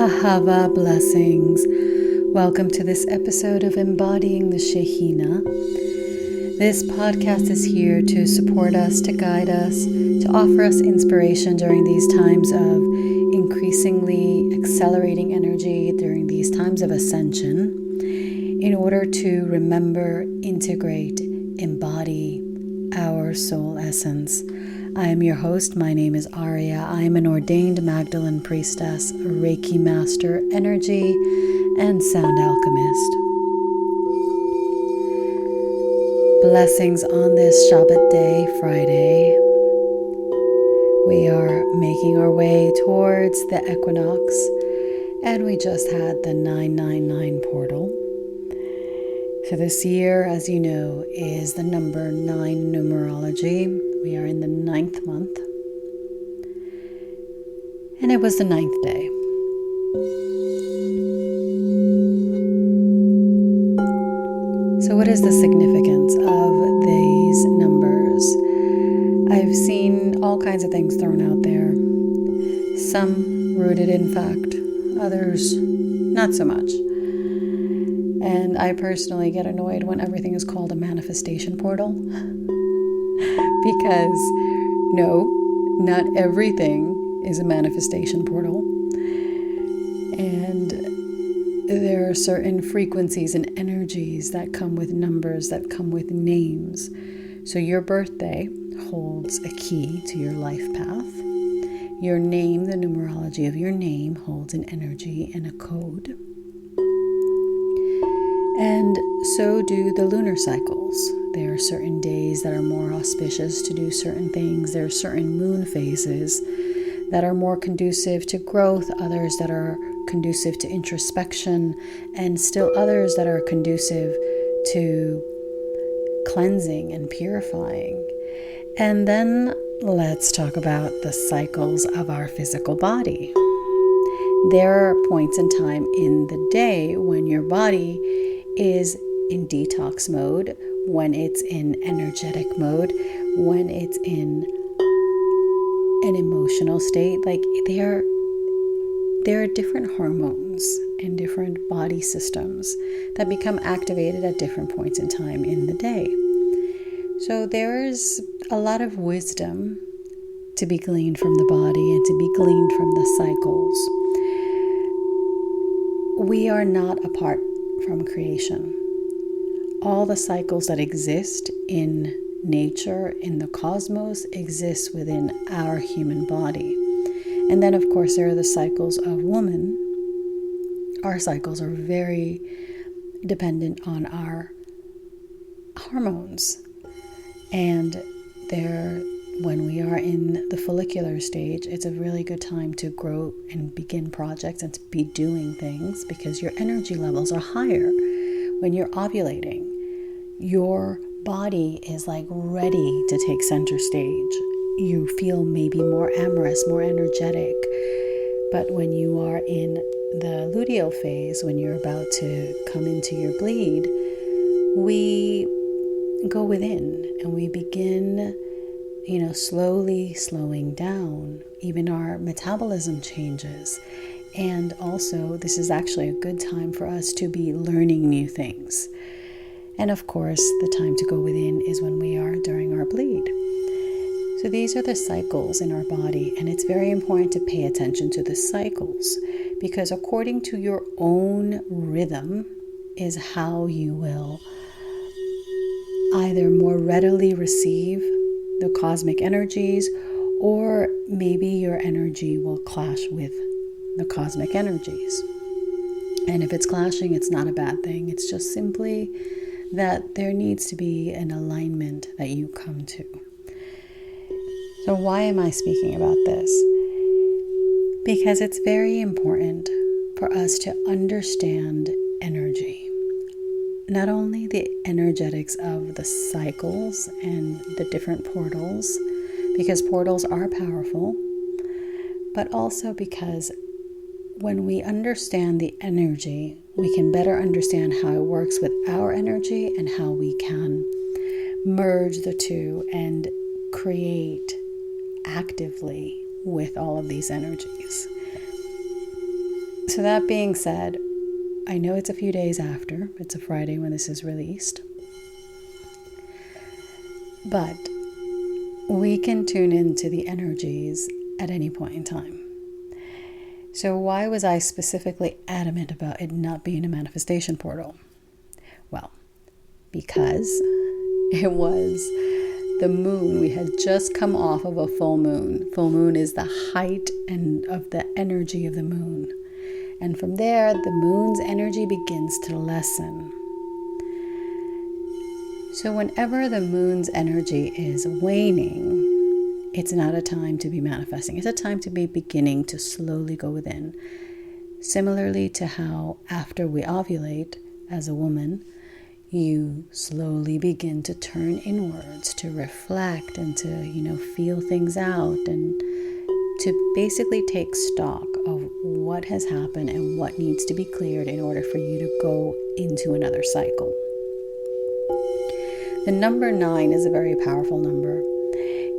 Ahava blessings. Welcome to this episode of Embodying the Shekhinah. This podcast is here to support us, to guide us, to offer us inspiration during these times of increasingly accelerating energy, during these times of ascension, in order to remember, integrate, embody our soul essence. I am your host. My name is Aurea. I am an ordained Magdalene priestess, a Reiki master, energy, and sound alchemist. Blessings on this Shabbat day, Friday. We are making our way towards the equinox, and we just had the 999 portal. So this year, as you know, is the number 9 numerology. We are in the 9th month, and it was the 9th day. So what is the significance of these numbers? I've seen all kinds of things thrown out there. Some rooted in fact, others not so much. And I personally get annoyed when everything is called a manifestation portal. Because no, not everything is a manifestation portal. And there are certain frequencies and energies that come with numbers, that come with names. So your birthday holds a key to your life path. Your name, the numerology of your name, holds an energy and a code. And so do the lunar cycles. There are certain days that are more auspicious to do certain things. There are certain moon phases that are more conducive to growth, others that are conducive to introspection, and still others that are conducive to cleansing and purifying. And then let's talk about the cycles of our physical body. There are points in time in the day when your body is in detox mode, when it's in energetic mode, when it's in an emotional state. Like there are different hormones and different body systems that become activated at different points in time in the day. So there's a lot of wisdom to be gleaned from the body and to be gleaned from the cycles. We are not apart from creation. All the cycles that exist in nature, in the cosmos, exist within our human body. And then, of course, there are the cycles of woman. Our cycles are very dependent on our hormones. And when we are in the follicular stage, it's a really good time to grow and begin projects and to be doing things because your energy levels are higher. When you're ovulating, your body is like ready to take center stage. You feel maybe more amorous, more energetic. But when you are in the luteal phase, when you're about to come into your bleed, we go within and we begin slowly slowing down. Even our metabolism changes. And also, this is actually a good time for us to be learning new things. And of course, the time to go within is when we are during our bleed. So these are the cycles in our body, and it's very important to pay attention to the cycles because according to your own rhythm is how you will either more readily receive the cosmic energies, or maybe your energy will clash with the cosmic energies. And if it's clashing, it's not a bad thing. It's just simply that there needs to be an alignment that you come to. So why am I speaking about this? Because it's very important for us to understand energy. Not only the energetics of the cycles and the different portals, because portals are powerful, but also because when we understand the energy, we can better understand how it works with our energy and how we can merge the two and create actively with all of these energies. So that being said, I know it's a few days after. It's a Friday when this is released. But we can tune into the energies at any point in time. So why was I specifically adamant about it not being a manifestation portal? Well, because it was the moon. We had just come off of a full moon. Full moon is the height of the energy of the moon. And from there, the moon's energy begins to lessen. So whenever the moon's energy is waning, it's not a time to be manifesting. It's a time to be beginning to slowly go within. Similarly to how after we ovulate as a woman, you slowly begin to turn inwards, to reflect and to, feel things out and to basically take stock of what has happened and what needs to be cleared in order for you to go into another cycle. The number 9 is a very powerful number.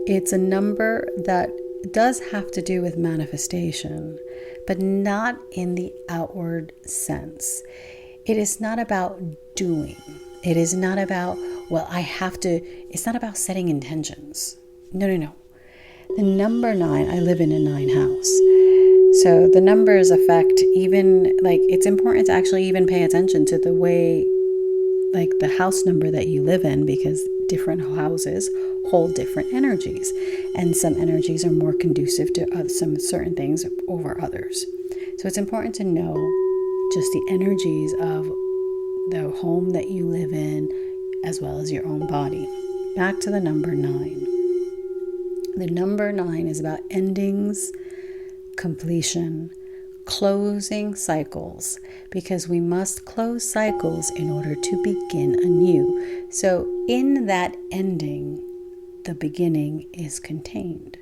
It's a number that does have to do with manifestation, but not in the outward sense. It is not about doing. It is not about, it's not about setting intentions. No. The number 9, I live in a 9 house. So the numbers affect it's important to actually even pay attention to the way, the house number that you live in, because different houses hold different energies. And some energies are more conducive to some certain things over others. So it's important to know just the energies of the home that you live in, as well as your own body. Back to the number 9. The number 9 is about endings, completion, closing cycles, because we must close cycles in order to begin anew. So in that ending, the beginning is contained.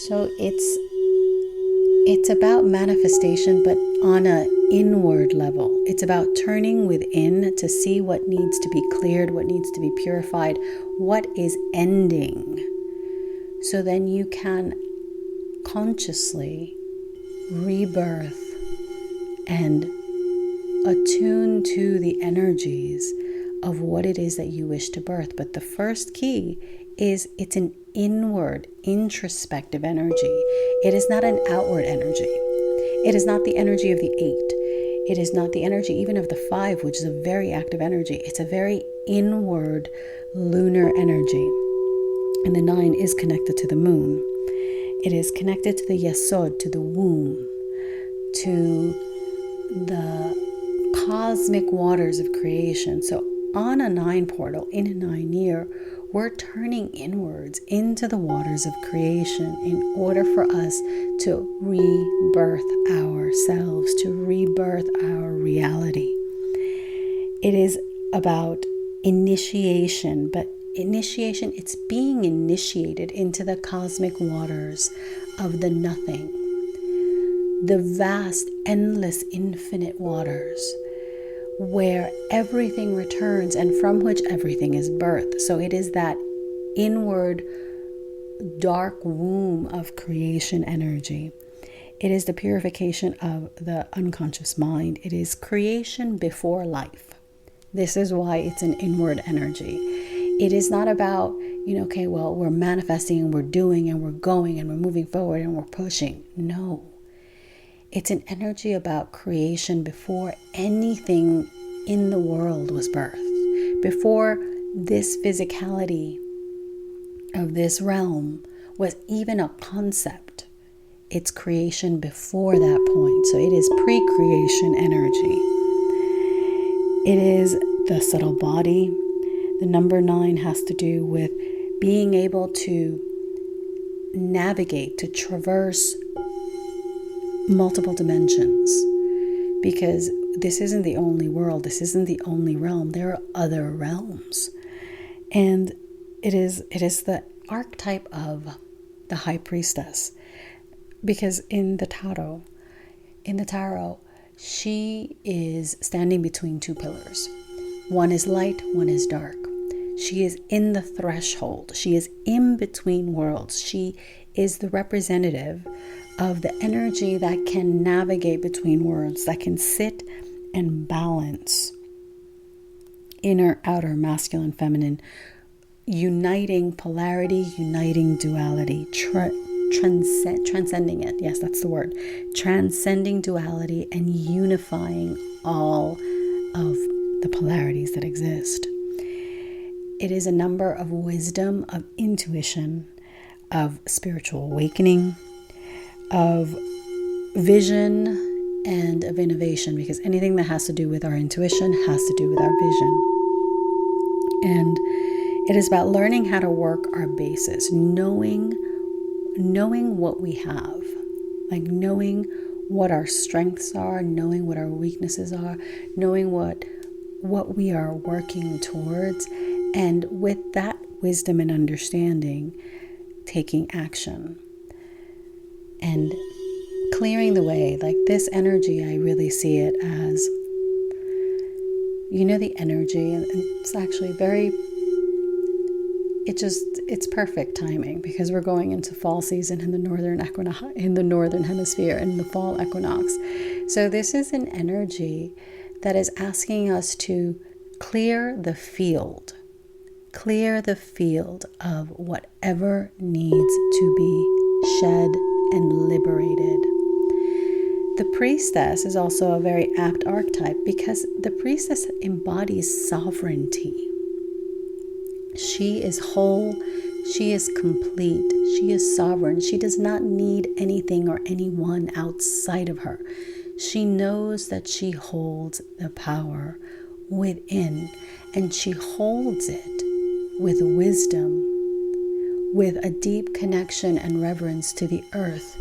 So it's about manifestation, but on an inward level. It's about turning within to see what needs to be cleared, what needs to be purified, what is ending. So then you can consciously rebirth and attune to the energies of what it is that you wish to birth. But the first key is it's an inward, introspective energy. It is not an outward energy. It is not the energy of the 8. It is not the energy even of the 5, which is a very active energy. It's a very inward lunar energy. And the 9 is connected to the moon. It is connected to the yesod, to the womb, to the cosmic waters of creation. So on a 9 portal, in a 9 year, we're turning inwards into the waters of creation in order for us to rebirth ourselves, to rebirth our reality. It is about initiation, but initiation, it's being initiated into the cosmic waters of the nothing, the vast, endless, infinite waters where everything returns and from which everything is birthed. So it is that inward dark womb of creation energy. It is the purification of the unconscious mind. It is creation before life. This is why it's an inward energy. It is not about, we're manifesting and we're doing and we're going and we're moving forward and we're pushing. No. It's an energy about creation before anything in the world was birthed. Before this physicality of this realm was even a concept. It's creation before that point. So it is pre-creation energy. It is the subtle body. The number 9 has to do with being able to navigate, to traverse multiple dimensions, because this isn't the only world. This isn't the only realm. There are other realms. And it is the archetype of the high priestess, because in the tarot, she is standing between 2 pillars. One is light, one is dark. She is in the threshold. She is in between worlds. She is the representative of the energy that can navigate between worlds, that can sit and balance inner, outer, masculine, feminine, uniting polarity, uniting duality, transcending it. Yes, that's the word. Transcending duality and unifying all of the polarities that exist. It is a number of wisdom, of intuition, of spiritual awakening, of vision, and of innovation, because anything that has to do with our intuition has to do with our vision. And it is about learning how to work our bases, knowing what we have, like knowing what our strengths are, knowing what our weaknesses are, knowing what we are working towards, and with that wisdom and understanding, taking action and clearing the way. Like this energy, I really see it as, the energy, and it's actually it's perfect timing, because we're going into fall season in the northern hemisphere, in the fall equinox. So this is an energy that is asking us to clear the field of whatever needs to be shed and liberated. The priestess is also a very apt archetype, because the priestess embodies sovereignty. She is whole, she is complete, she is sovereign. She does not need anything or anyone outside of her. She knows that she holds the power within, and she holds it with wisdom, with a deep connection and reverence to the earth,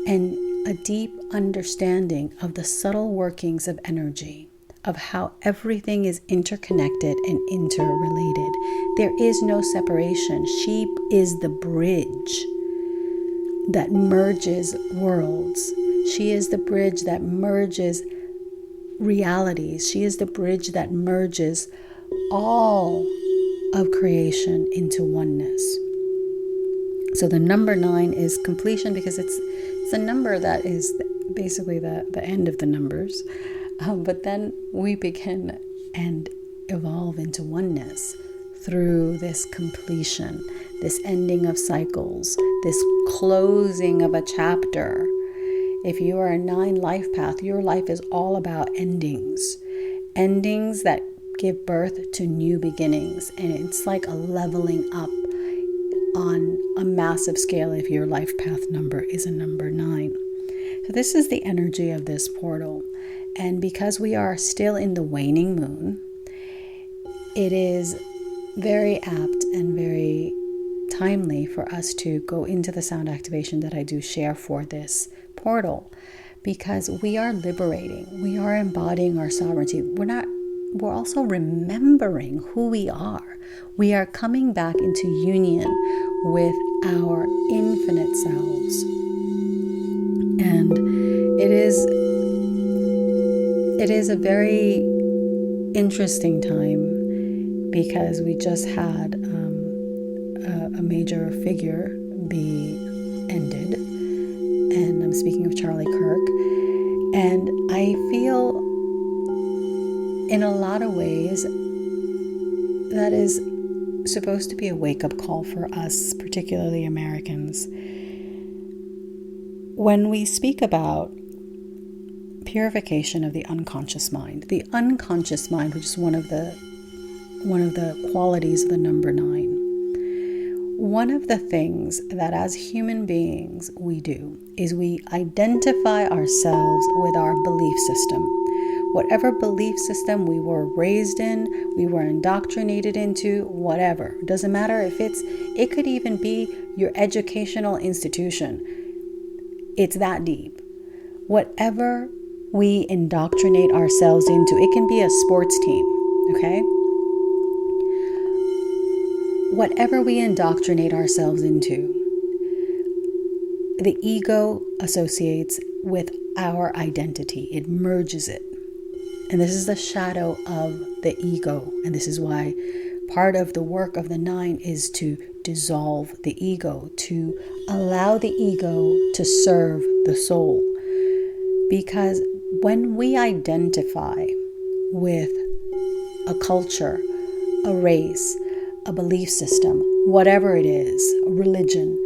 and a deep understanding of the subtle workings of energy, of how everything is interconnected and interrelated. There is no separation. She is the bridge that merges worlds. She is the bridge that merges realities. She is the bridge that merges all of creation into oneness. So the number 9 is completion, because it's a number that is basically the end of the numbers. But then we begin and evolve into oneness through this completion, this ending of cycles, this closing of a chapter. If you are a 9 life path, your life is all about endings that give birth to new beginnings. And it's like a leveling up on a massive scale if your life path number is a number 9. So this is the energy of this portal. And because we are still in the waning moon, it is very apt and very timely for us to go into the sound activation that I do share for this portal, because we are liberating, we are embodying our sovereignty. We're also remembering who we are. We are coming back into union with our infinite selves. And it is a very interesting time, because we just had a major figure be ended, and I'm speaking of Charlie Kirk. And I feel in a lot of ways that is supposed to be a wake-up call for us, particularly Americans. When we speak about purification of the unconscious mind, which is one of the qualities of the number 9, one of the things that as human beings we do is we identify ourselves with our belief system. Whatever belief system we were raised in, we were indoctrinated into, whatever. It doesn't matter if it could even be your educational institution. It's that deep. Whatever we indoctrinate ourselves into, it can be a sports team, okay? Whatever we indoctrinate ourselves into, the ego associates with our identity. It merges it. And this is the shadow of the ego. And this is why Part of the work of the 9 is to dissolve the ego, to allow the ego to serve the soul. Because when we identify with a culture, a race, a belief system, whatever it is, a religion,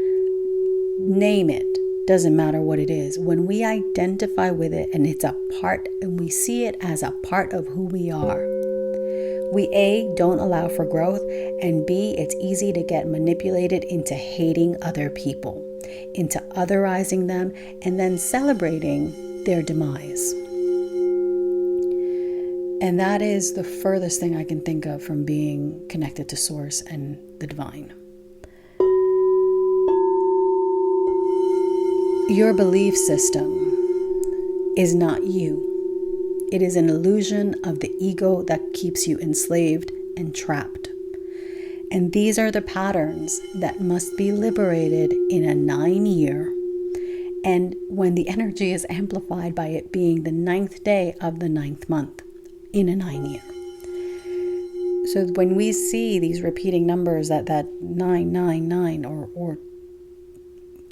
name it, doesn't matter what it is. When we identify with it and it's a part, and we see it as a part of who we are, we A, don't allow for growth, and B, it's easy to get manipulated into hating other people, into otherizing them, and then celebrating their demise. And that is the furthest thing I can think of from being connected to Source and the divine. Your belief system is not you. It is an illusion of the ego that keeps you enslaved and trapped. And these are the patterns that must be liberated in a 9-year. And when the energy is amplified by it being the 9th day of the 9th month in a 9-year. So when we see these repeating numbers, that 999 or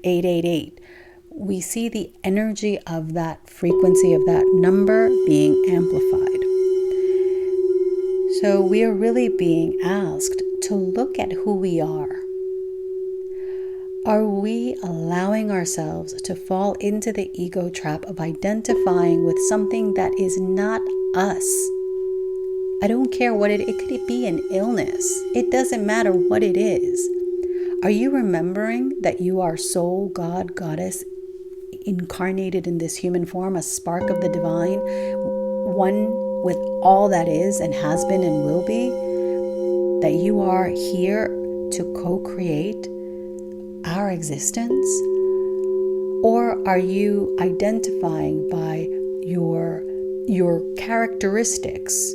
888, we see the energy of that frequency of that number being amplified. So we are really being asked to look at who we are. Are we allowing ourselves to fall into the ego trap of identifying with something that is not us? I don't care what it could be an illness. It doesn't matter what it is. Are you remembering that you are soul, God, goddess, incarnated in this human form, a spark of the divine, one with all that is and has been and will be, that you are here to co-create our existence? Or are you identifying by your characteristics,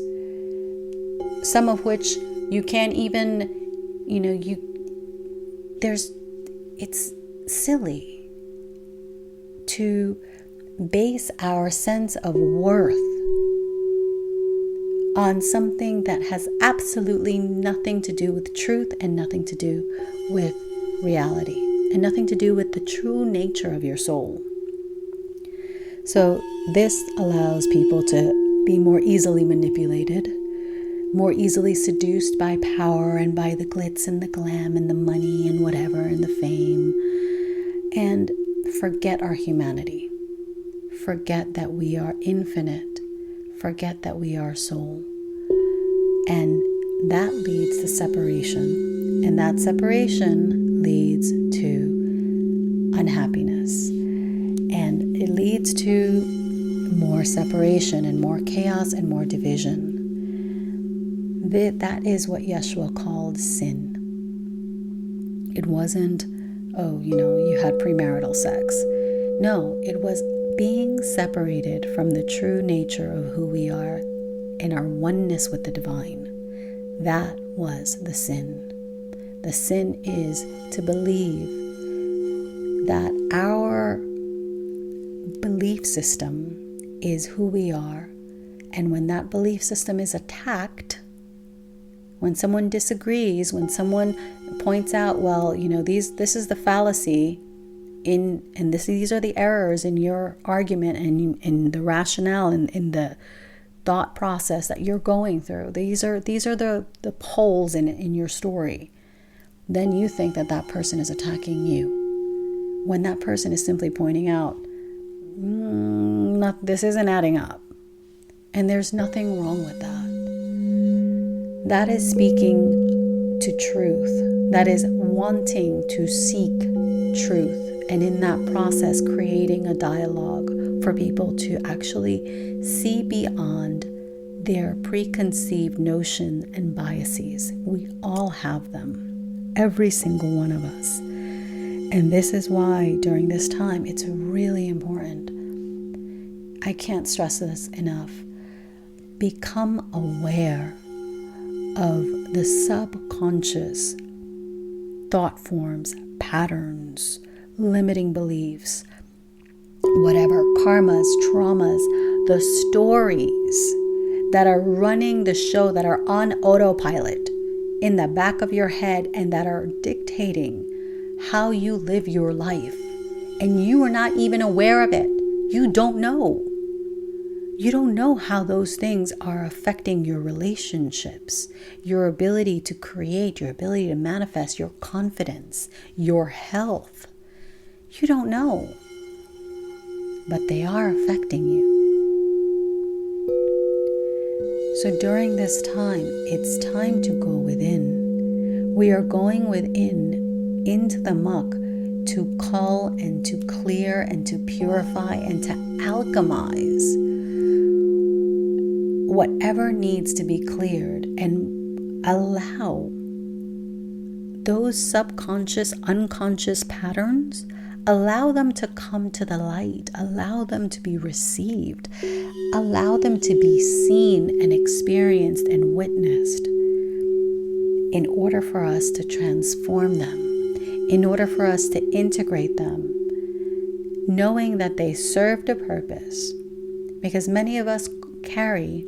some of which you can't even, it's silly to base our sense of worth on something that has absolutely nothing to do with truth and nothing to do with reality and nothing to do with the true nature of your soul. So this allows people to be more easily manipulated, more easily seduced by power and by the glitz and the glam and the money and whatever and the fame, and forget our humanity. Forget that we are infinite. Forget that we are soul. And that leads to separation. And that separation leads to unhappiness. And it leads to more separation and more chaos and more division. That is what Yeshua called sin. It wasn't, you had premarital sex. No, it was being separated from the true nature of who we are and our oneness with the divine. That was the sin. The sin is to believe that our belief system is who we are. And when that belief system is attacked, when someone disagrees, when someone points out, this is the fallacy these are the errors in your argument and in the rationale and in the thought process that you're going through. These are the holes in your story. Then you think that person is attacking you, when that person is simply pointing out, this isn't adding up. And there's nothing wrong with that. That is speaking to truth. That is wanting to seek truth. And in that process, creating a dialogue for people to actually see beyond their preconceived notion and biases. We all have them, every single one of us. And this is why during this time, it's really important. I can't stress this enough. Become aware of the subconscious thought forms, patterns, limiting beliefs, whatever, karmas, traumas, the stories that are running the show, that are on autopilot in the back of your head and that are dictating how you live your life. And you are not even aware of it. You don't know. You don't know how those things are affecting your relationships, your ability to create, your ability to manifest, your confidence, your health. You don't know. But they are affecting you. So during this time, it's time to go within. We are going within, into the muck, to cull and to clear and to purify and to alchemize whatever needs to be cleared, and allow those subconscious, unconscious patterns, allow them to come to the light, allow them to be received, allow them to be seen and experienced and witnessed in order for us to transform them, in order for us to integrate them, knowing that they served a purpose. Because many of us carry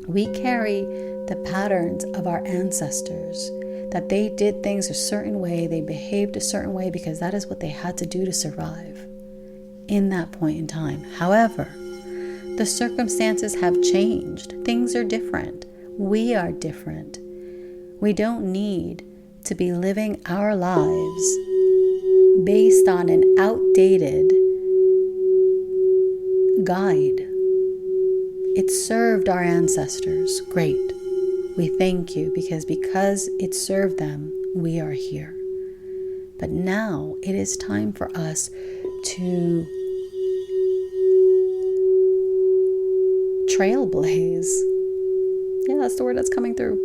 the patterns of our ancestors, that they did things a certain way, they behaved a certain way because that is what they had to do to survive in that point in time. However, the circumstances have changed. Things are different. We are different. We don't need to be living our lives based on an outdated guide. It served our ancestors. Great. We thank you because it served them, we are here. But now it is time for us to trailblaze. Yeah, that's the word that's coming through.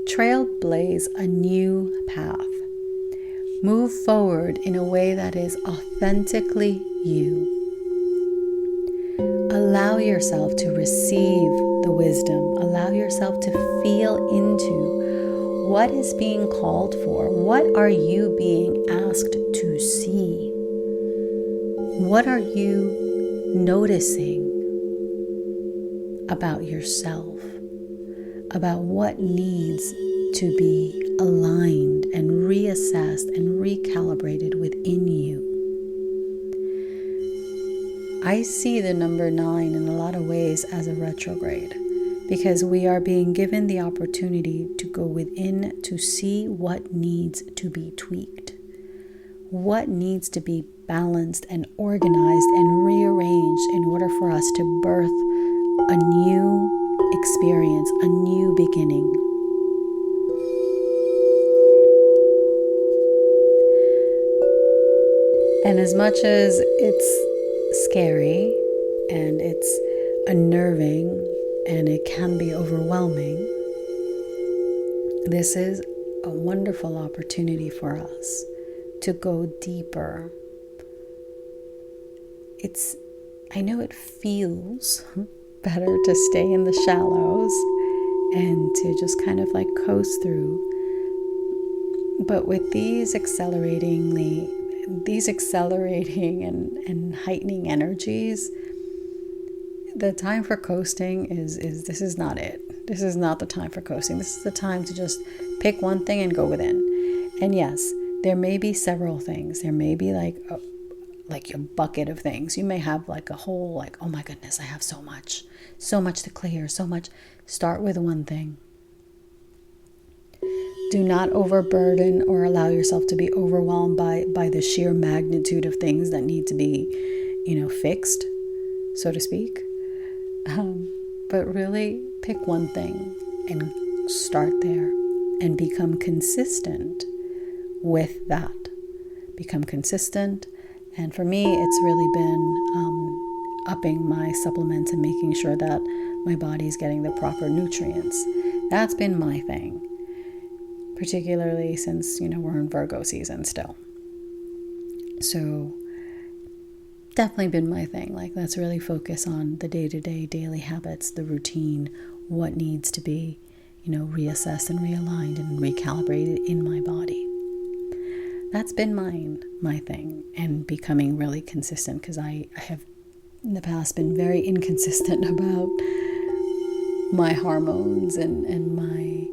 Trailblaze a new path. Move forward in a way that is authentically you. Allow yourself to receive the wisdom. Allow yourself to feel into what is being called for. What are you being asked to see? What are you noticing about yourself? About what needs to be aligned and reassessed and recalibrated within you? I see the number 9 in a lot of ways as a retrograde, because we are being given the opportunity to go within to see what needs to be tweaked, what needs to be balanced and organized and rearranged in order for us to birth a new experience, a new beginning. And as much as it's scary and it's unnerving and it can be overwhelming, this is a wonderful opportunity for us to go deeper. I know it feels better to stay in the shallows and to just kind of like coast through. But with these accelerating and heightening energies, the time for coasting is this is not it. This is not the time for coasting. This is the time to just pick one thing and go within. And yes, there may be several things. There may be like your bucket of things. You may have like a whole, like, oh my goodness, I have so much to clear, so much. Start with one thing. Do not overburden or allow yourself to be overwhelmed by the sheer magnitude of things that need to be, fixed, so to speak. But really pick one thing and start there and become consistent with that. Become consistent. And for me, it's really been upping my supplements and making sure that my body's getting the proper nutrients. That's been my thing, particularly since, we're in Virgo season still. So definitely been my thing. Like, let's really focus on the day-to-day, daily habits, the routine, what needs to be, reassessed and realigned and recalibrated in my body. That's been my thing, and becoming really consistent, because I have in the past been very inconsistent about my hormones and my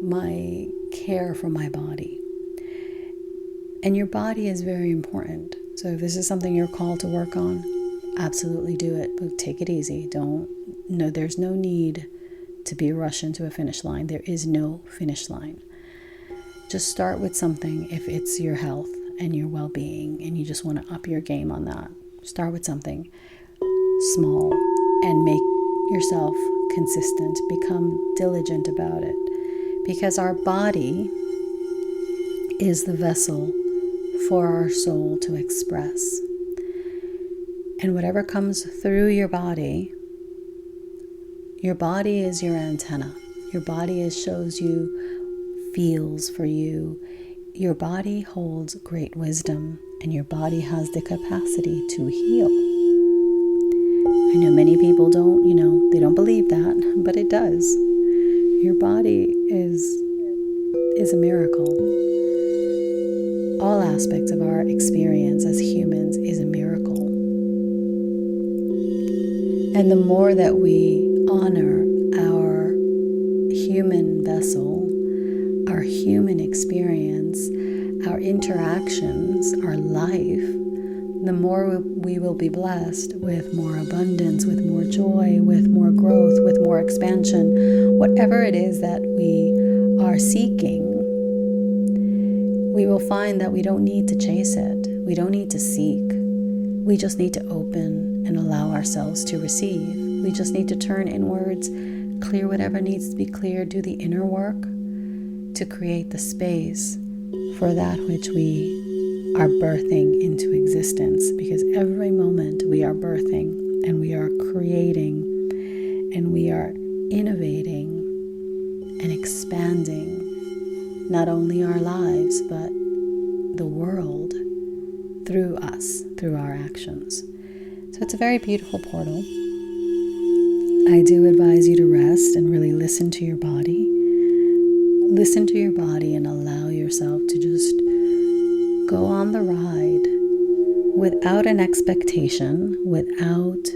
my care for my body. And your body is very important. So if this is something you're called to work on, absolutely do it, but take it easy. There's no need to be rushed into a finish line. There is no finish line. Just start with something if it's your health and your well-being and you just want to up your game on that. Start with something small and make yourself consistent. Become diligent about it, because our body is the vessel for our soul to express. And whatever comes through your body is your antenna. Your body shows you, feels for you. Your body holds great wisdom, and your body has the capacity to heal. I know many people they don't believe that, but it does. Your body is a miracle. All aspects of our experience as humans is a miracle. And the more that we honor our human vessel, our human experience, our interactions, our life, the more we will be blessed with more abundance, with more joy, with more growth, with more expansion. Whatever it is that we are seeking, we will find that we don't need to chase it. We don't need to seek. We just need to open and allow ourselves to receive. We just need to turn inwards, clear whatever needs to be cleared, do the inner work to create the space for that which we are birthing into existence. Because every moment we are birthing and we are creating and we are innovating and expanding not only our lives, but the world through us, through our actions. So it's a very beautiful portal. I do advise you to rest and really listen to your body. Listen to your body and allow yourself to just go on the ride without an expectation, without,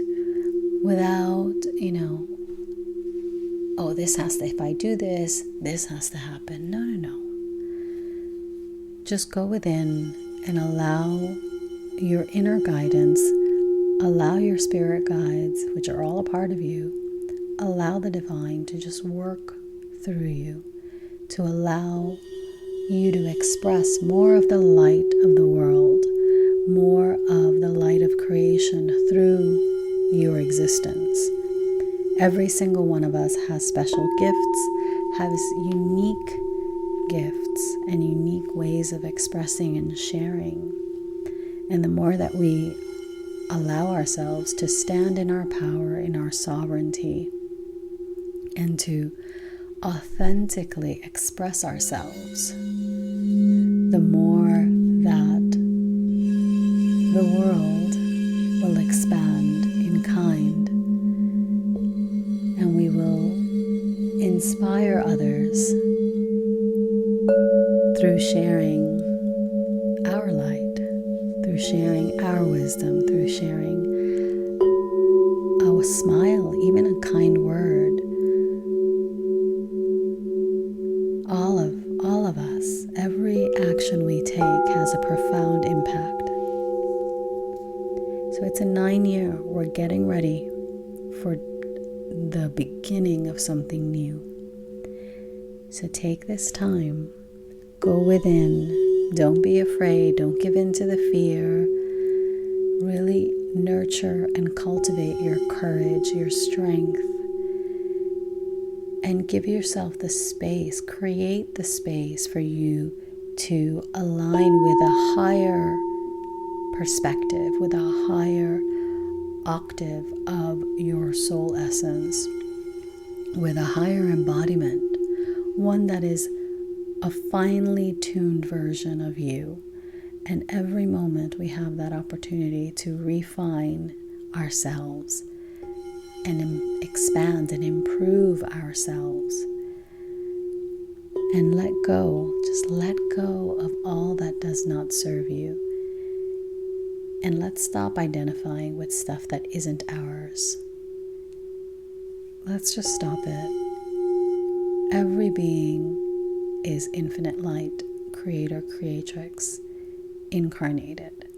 if I do this has to happen. No. Just go within and allow your inner guidance, allow your spirit guides, which are all a part of you, allow the divine to just work through you, to allow you to express more of the light of the world, more of the light of creation through your existence. Every single one of us has special gifts, has unique gifts and unique ways of expressing and sharing. And the more that we allow ourselves to stand in our power, in our sovereignty, and to authentically express ourselves, the more that the world will expand in kind, and we will inspire others through sharing our light, through sharing our wisdom, through sharing a smile, even a kind word. All of us, every action we take has a profound impact. So it's a 9-year. We're getting ready for the beginning of something new. So take this time, go within, don't be afraid, don't give in to the fear. Really nurture and cultivate your courage, your strength, and give yourself the space, create the space for you to align with a higher perspective, with a higher octave of your soul essence, with a higher embodiment, one that is a finely tuned version of you. And every moment we have that opportunity to refine ourselves and expand and improve ourselves and just let go of all that does not serve you. And let's stop identifying with stuff that isn't ours. Let's just stop it. Every being is infinite light, creator, creatrix, incarnated.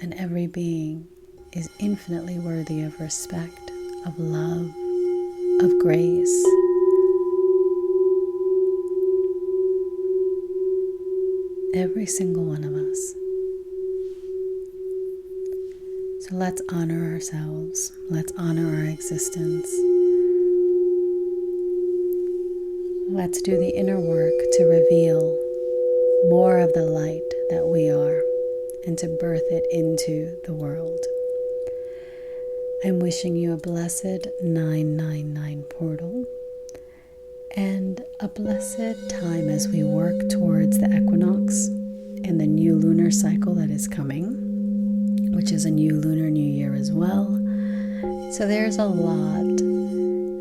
And every being is infinitely worthy of respect, of love, of grace. Every single one of us. So let's honor ourselves. Let's honor our existence. Let's do the inner work to reveal more of the light that we are and to birth it into the world. I'm wishing you a blessed 999 portal and a blessed time as we work towards the equinox and the new lunar cycle that is coming, which is a new lunar new year as well. So there's a lot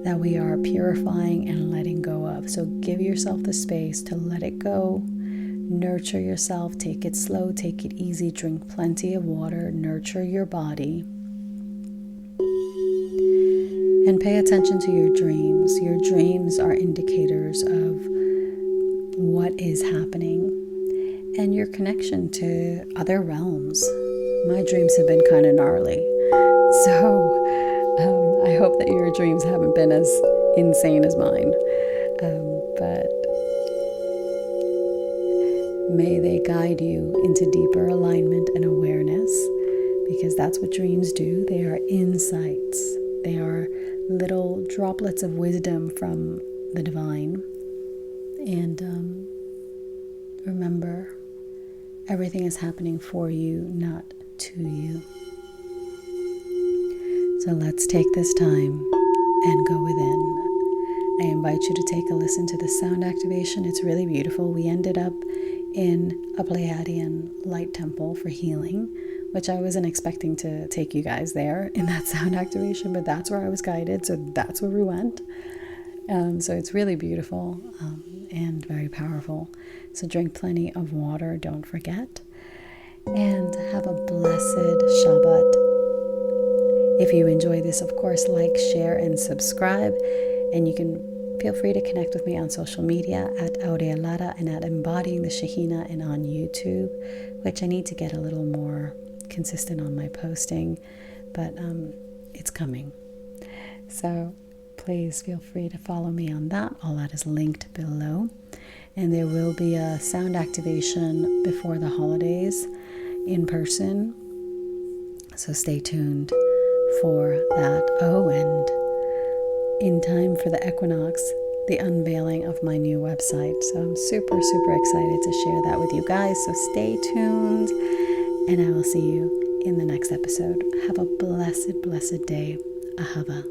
that we are purifying and letting go of. So give yourself the space to let it go. Nurture yourself. Take it slow. Take it easy. Drink plenty of water. Nurture your body. And pay attention to your dreams. Your dreams are indicators of what is happening and your connection to other realms. My dreams have been kind of gnarly. So I hope that your dreams haven't been as insane as mine. But may they guide you into deeper alignment and awareness, because that's what dreams do. They are insights. They are little droplets of wisdom from the divine. And remember, everything is happening for you, not to you. So let's take this time and go within. I invite you to take a listen to the sound activation. It's really beautiful. We ended up in a Pleiadian light temple for healing, which I wasn't expecting to take you guys there in that sound activation, but that's where I was guided, so that's where we went. So it's really beautiful and very powerful. So drink plenty of water, don't forget, and have a blessed Shabbat. If you enjoy this, of course, like, share, and subscribe, and you can feel free to connect with me on social media at Aurea and at Embodying the Shekhinah and on YouTube, which I need to get a little more consistent on my posting, but it's coming. So please feel free to follow me on that. All that is linked below. And there will be a sound activation before the holidays in person. So stay tuned for that. Oh, and in time for the equinox, the unveiling of my new website. So I'm super, super excited to share that with you guys. So stay tuned, and I will see you in the next episode. Have a blessed, blessed day. Ahava.